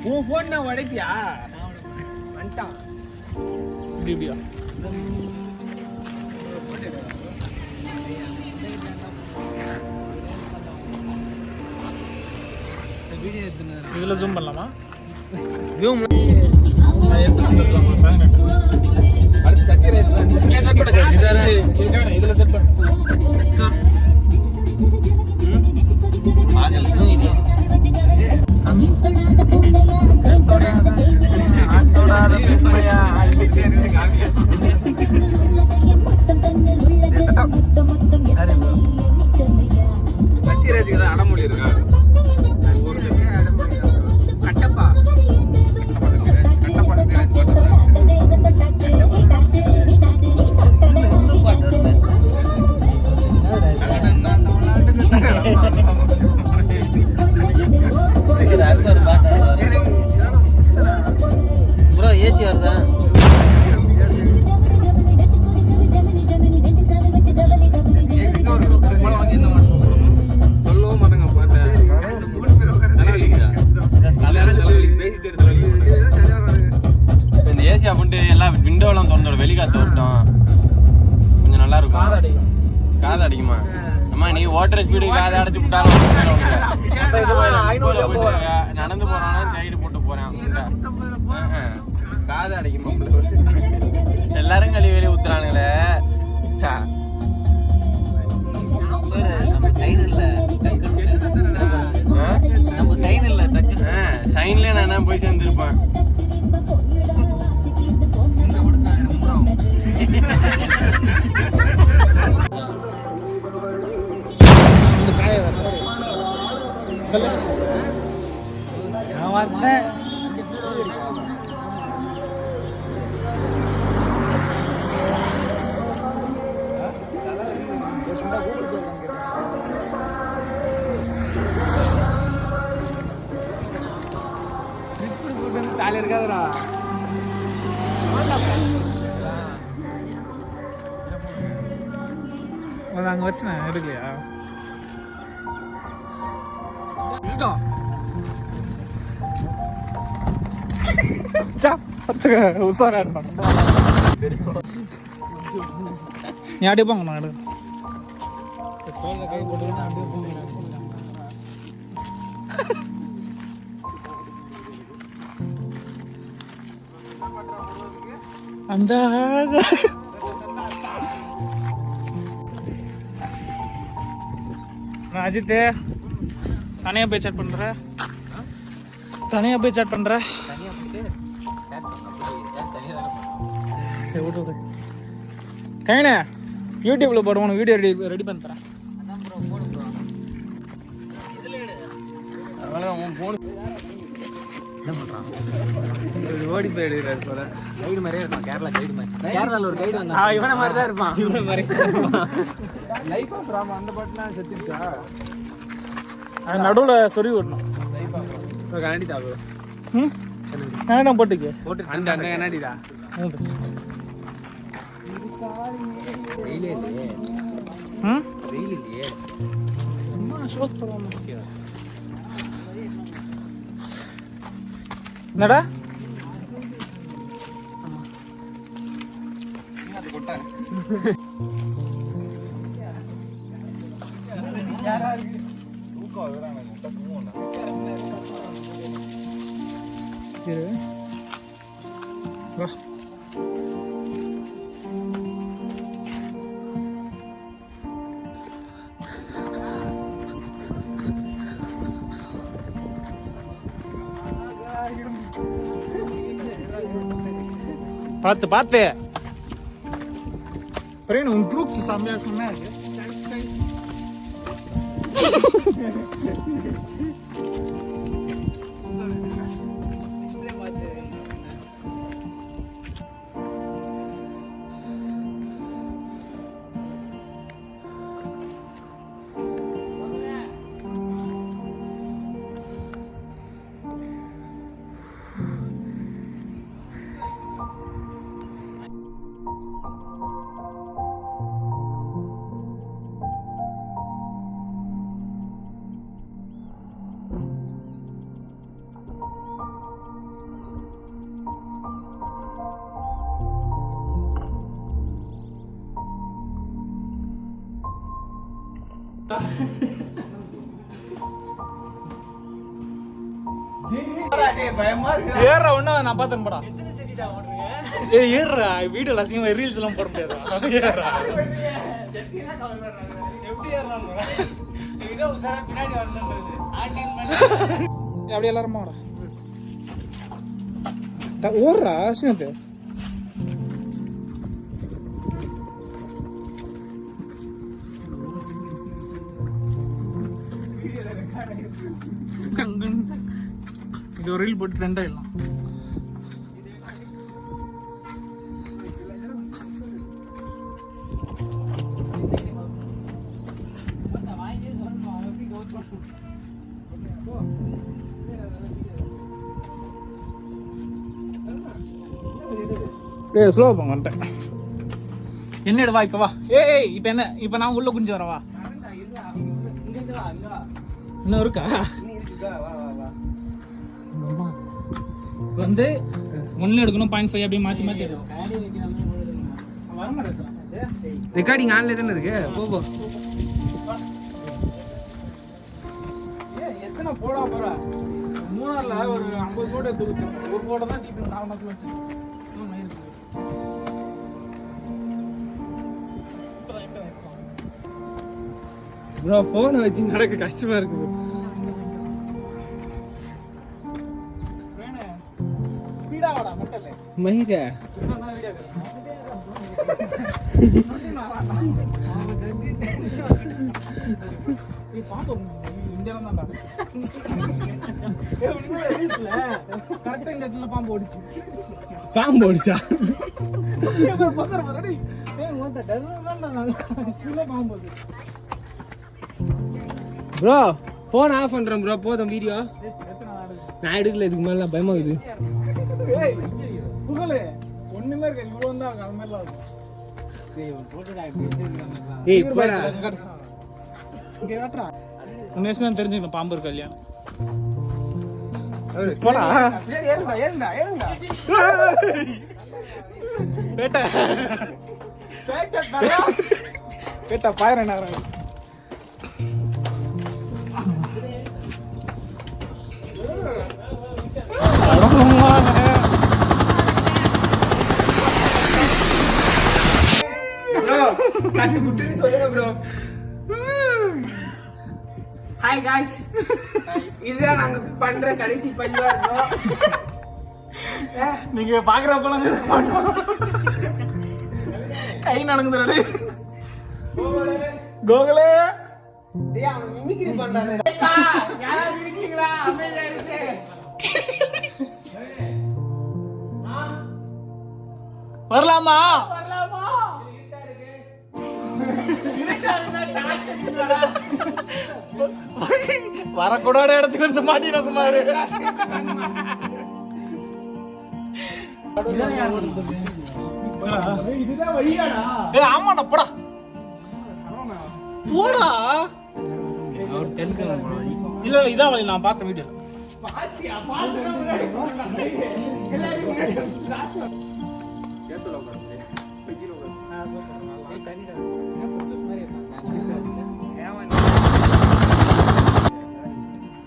உன் ஃபோன் நான் உடைப்பியா வந்துட்டான் இப்படியா இதில் ஜூம் பண்ணலாமா ஜூம் அடுத்து சத்திய இதில் செட் பண்ண சத்தியராஜுக்கு தான் அடமொழி இருக்கா கட்டப்பா ப்ரோ ஏசி வருதா இந்த ஏசி அப்படின்ட்டு எல்லாம் விண்டோலாம் திறந்தோம் வெளிக்காத்து விட்டோம் கொஞ்சம் நல்லா இருக்கும் காது அடிக்குமா அம்மா நீ ஓட்டுற ஸ்பீடு காதை அடைச்சு விட்டாலும் நடந்து போறானா சைடு போட்டு போறேன் காது அடிக்குமா எல்லாரும் கழுவி வெளியே ஊத்துறானுங்களே நம்ம சைன் இல்ல நம்ம சைன் இல்ல சைன்ல நான் போய் சேர்ந்துருப்பேன் நான் வந்தேன் தாலி இருக்காதுடா அங்கே வச்சுனேன் எடுக்கலையா உசாரா நீ அப்படியே போங்க நான் எடுக்க கை போட்டு அப்படியே போங்க அந்த அஜித் தனியா போய் சேட் பண்ற சரி விட்டு கைனே யூடியூப்ல போட உனக்கு வீடியோ ரெடி பண்ணி தரேன் என்ன பண்றான் ஓடி போய் எடுக்கிறாரு போல கைடு மாதிரியே இருப்பான் கேரளா கைடு மாதிரி கேரளால ஒரு கைடு வந்தா இவனை மாதிரி தான் இருப்பான் இவனை மாதிரி லைஃப் ஆஃப் ராமா அந்த பாட்டுலாம் செத்துருக்கா நடுவில் சொருவி விடணும் கண்ணாடி தாவு கண்ணாடி போட்டுக்கு போட்டு அந்த அந்த கண்ணாடி தான் வெயிலே இல்லையே வெயில் இல்லையே சும்மா ஷோஸ் போடுவாங்க என்னடா பார்த்து பார்த்து உன் ட்ரூப்ஸ் சந்தோஷமா இருக்கு ஏறா ஒண்ணு நான் பாத்துறேன் படா. ஏறா வீடியோ லட்சியமா ரீல்ஸ் எல்லாம் போட முடியாதா? ஏறா எப்படி ஏறலாம் இதோ சார் பின்னாடி வரணும்ன்றது ஆண்டின் பண்ணி அப்படியே எல்லாரும் வாடா. ஓடுறா சினத்து இது ஒரு ரீல் போட்டு ட்ரெண்ட் ஆயிடலாம். ஸ்லோ போங்க வந்துட்டேன். என்ன வா இப்ப வா. ஏய் இப்ப என்ன இப்ப நான் உள்ள குஞ்சு வரவா? இன்னும் இருக்கா? இப்போ வந்து 1 எடுக்கணும் 0.5 அப்படியே மாற்றி மாற்றி எடுக்கணும். ரெக்கார்டிங் ஆன்ல தானே இருக்கு. போ எத்தனை போடா போற? மூணார்ல ஒரு 50 போட்டோ எடுத்து ஒரு போட்டோ தான் டிபி 4 மாசம் வச்சு. ப்ரோ போனை வச்சு நடக்க கஷ்டமா இருக்கு. மயிர பாம்பு ஓடிச்சா? ப்ரோ போன் ஆஃப் பண்றேன் ப்ரோ. போதும் வீடியோ நான் எடுக்கல. இதுக்கு மேல பயமா இது. ஒண்ணுமே இருக்கு இவ்வளவு தான் அது மாதிரிலாம் இருக்கும். உன்னை தெரிஞ்சுக்கணும் பாம்பு இருக்கு இல்லையா? பேட்டா பாயிரம் ஹாய் காய்ஸ், இதுதான் நாங்க பண்ற கடைசி பதிவா இருக்கும். நீங்க பாக்குறப்பெல்லாம் கை நடங்குது. கோகுலே அவன் மிமிக்ரி பண்றானே. யாராவது இருக்கீங்களா? அமைதியா இருக்கு. வரலாமா? வரக்கூடாத இடத்துக்கு வந்து மாட்டின குமாரு. இதுதான் வழியாடா? ஆமாடா போடா போடா. இல்ல இதான் வழி. நான் பார்த்த வீடியோ.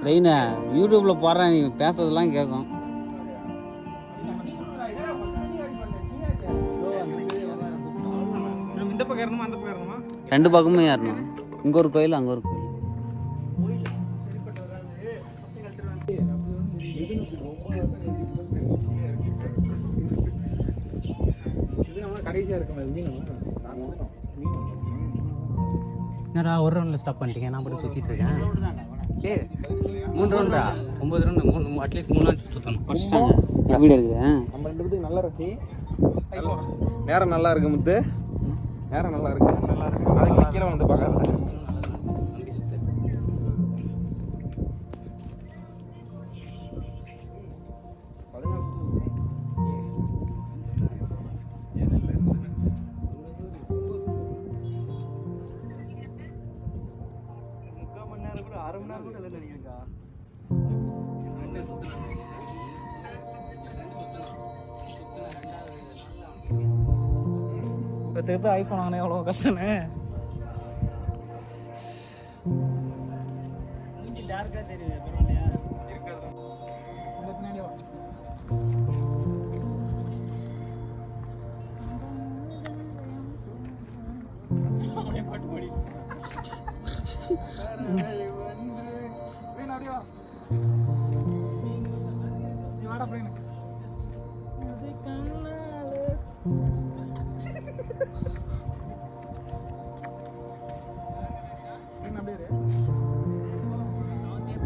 ரெயினா யூடியூப்ல போடுறேன், நீ பேசுறதெல்லாம் கேட்கும். இந்த பக்கம் ஏறணுமா அந்த பக்கம் ஏறணுமா? 2 பக்கமும் ஏறணும். இங்க ஒரு கோயில் அங்க ஒரு கோயில். என்னடா ஒரு ரவுண்டில் ஸ்டாப் பண்ணிட்டீங்க? நான் மட்டும் சுற்றிட்டு இருக்கேன். 3 ரவுண்டா? 9 ரவுண்டு. 3 அட்லீஸ்ட் 3 ரவுண்ட் சுற்றணும். படிச்சிட்டாங்க. வீடியோ எடுக்கிறேன். நம்ம 2 பேத்துக்கு நல்ல ரசி. நேரம் நல்லா இருக்கு முத்து. நேரம் நல்லா இருக்கு. அதுக்கு கீழே வந்து பார்க்கறது. இப்போ ஐஃபோன் வாங்கினா எவ்வளோ கஷ்டன்னு.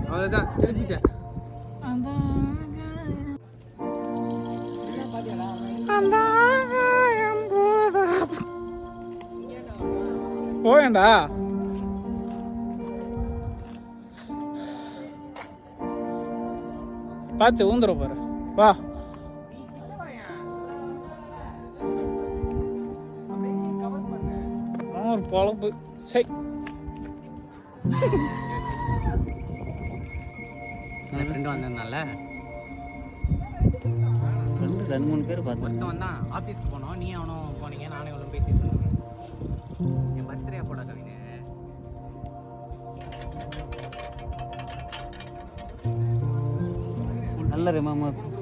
அவ்வளோதான் திருப்பிட்டேன். போயண்டா பார்த்து ஊந்துற பாரு. வா ஒரு பொழப்பு. சரி என் ஃப்ரெண்டு வந்திருந்தால 2-3 பேர் பார்த்தேன். ஒருத்தன் வந்தான். ஆஃபீஸ்க்கு போனோம், நீ அவனும் போனீங்க, நானும் இவ்வளோ பேசிட்டு இருந்தேன். என் பர்த்டே போட கவினு. நல்ல ரிமாமா இருக்கும்.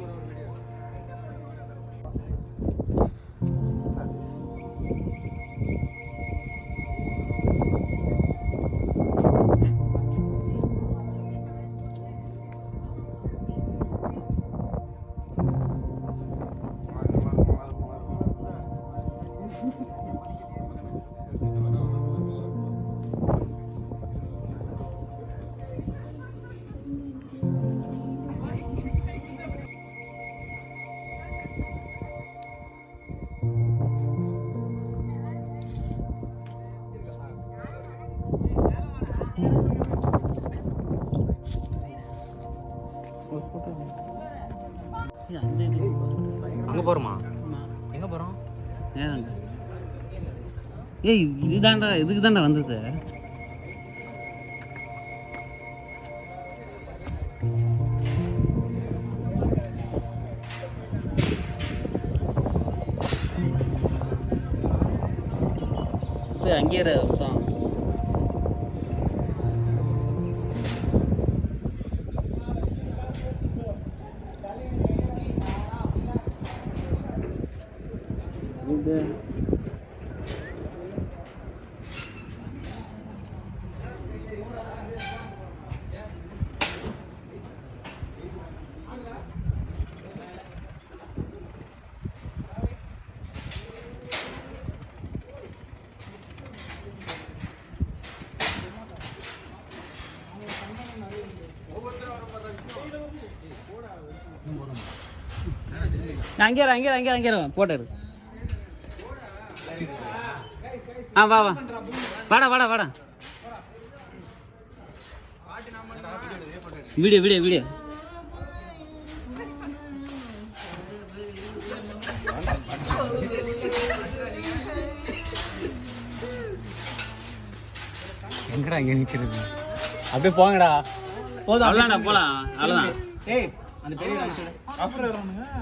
அந்த இது அங்கே போகிறோமா? எங்கே போகிறோம்? நேரங்க. ஏய் இதுதான்டா, இதுக்கு தான்டா வந்தது. அங்கேயே தான் இது. அங்கே போட்டாரு. வா வா வாடா வாடா வாடா. Video video video. எங்கடா இங்கே நிற்கிறது? அப்படியே போங்கடா. போதும், அவ்வளோடா போலாம். அவ்வளோதான். ஏய் அந்த பெரிய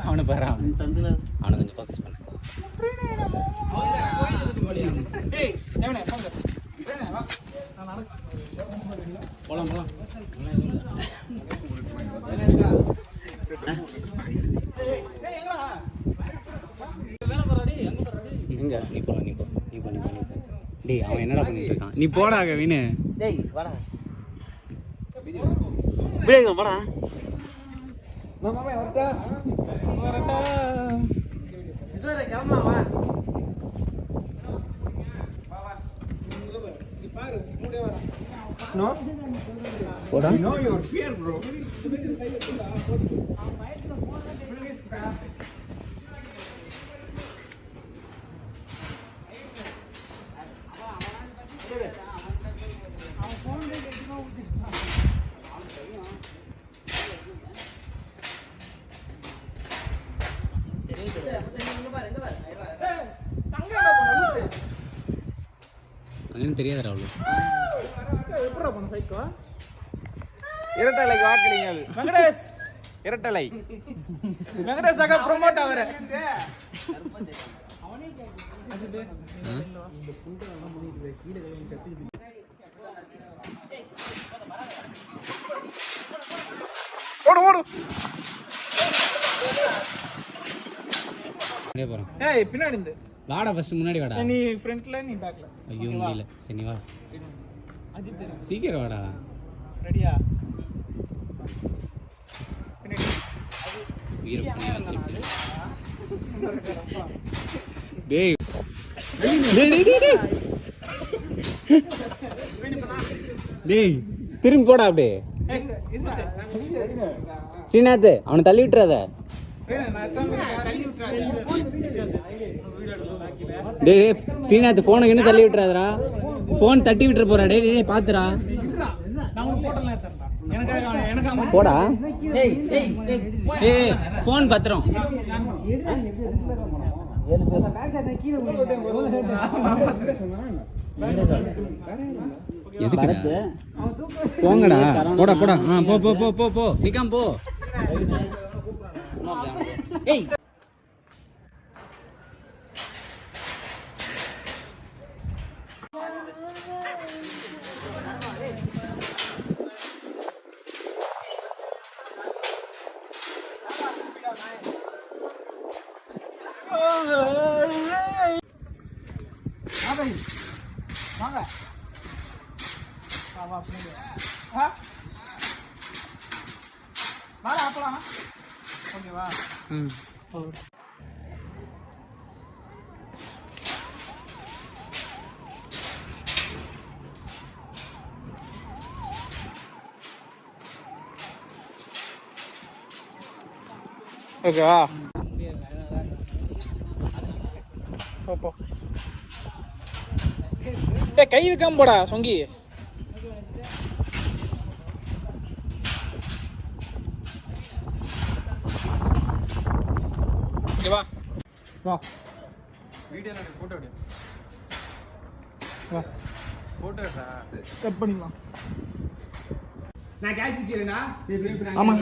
அவனை பாரு, அவனை கொஞ்சம் ஃபோக்கஸ் பண்ணு. போலாம் போலாம். எங்க நீ போலாம், நீ போ, நீ போ, நீ போ, நீ போ. டேய் அவன் என்னடா பண்ணிட்டு இருக்கான்? நீ போடா கவினு. டேய் வாடா. வீடியோ வாடா. வரட்டா. கிளம்பா வா. No? போடா. You know your fear, bro. எனக்கு தெரியாதுடா அவ்வளோ. இரட்டலை வாக்களிங்கள். வெங்கடேஷ் இரட்டலை. வெங்கடேஷ் அக்கா ப்ரோமோட் ஆவற. ஆ ஓடு அப்படியே போறோம். ஏய் பின்னாடி இருந்து வாடா ஃபர்ஸ்ட் முன்னாடி வாடா. நீ ஃப்ரண்ட்ல நீ பேக்ல ஐயோ முடியல. சரி நீ வா. அஜித் தெரியும் சீக்கிரம் வாடா. ரெடியா உயிரை புரிய வச்சு. டேய் டேய் டேய் டேய் டேய் திரும்பி போடா அப்படியே. ஸ்ரீநாத் அவனை தள்ளி விட்டுறாத. டேய் ஸ்ரீநாத் போனை இன்னும் தள்ளி விட்டுறாதடா. போன் தட்டி விட்டுற போறா. டேய் டேய் பாத்துடா போடா. ஏய் போன் பத்திரம் எதுக்கு போங்கடா. போடா போடா. போ போ போ போ போ நிக்காம போ. ஏய் வாங்க வா வாடா அப்பலாம் ஓகேவா ஓகேவா போ ஏய் கை வைக்காம போடா சொங்கி. வா வா வீடியோ போட்டோ எடு. வா போட்டோ எடுடா. கட் பண்ணிக்கலாம். நான் கேட்ச் பிடிச்சிரேனா? ஆமா.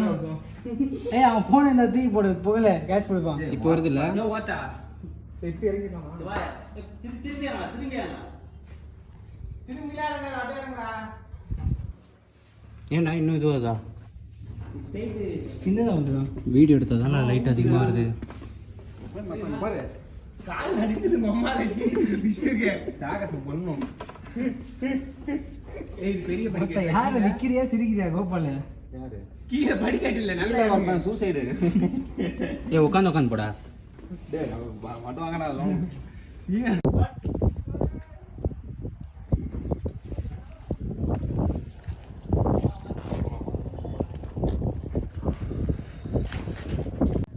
ஏய் அவன் போன் இந்த தூக்கி போடு புகல கேட்ச் பிடிப்பான். இப்போ வருது இல்ல? நோ வாட்டா. இப்ப இறங்கிட்டாமா? வா. திரும்பியா திரும்பியா. திரும்பில இருங்க அப்படியே இருங்க. ஏன்டா இன்னும் இது வருதா? சின்னதா வந்துடும். வீடியோ எடுத்ததால லைட் அதிகமா வருது. பாரு கால் நடிக்குது மம்மால விஷ்ணுக்கு சாகச பண்ணும். ஏய் பெரிய படிக்கட்டு. யார நிக்கிறியா சிரிக்கிறியா கோபால? யாரு? கீழ படிக்கட்டு இல்ல நல்ல வரணும் சூசைடு. ஏய் உட்கார்ந்து உட்கார்ந்து போடா. டேய் மட்டும் வாங்கடா அதெல்லாம்.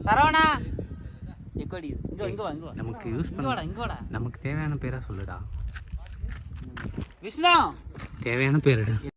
சரவணா எக்கடி இங்க வா நமக்கு யூஸ் பண்ண இங்க வாடா நமக்கு தேவையான பேரா சொல்லுடா. விஷ்ணு தேவையான பேருடா.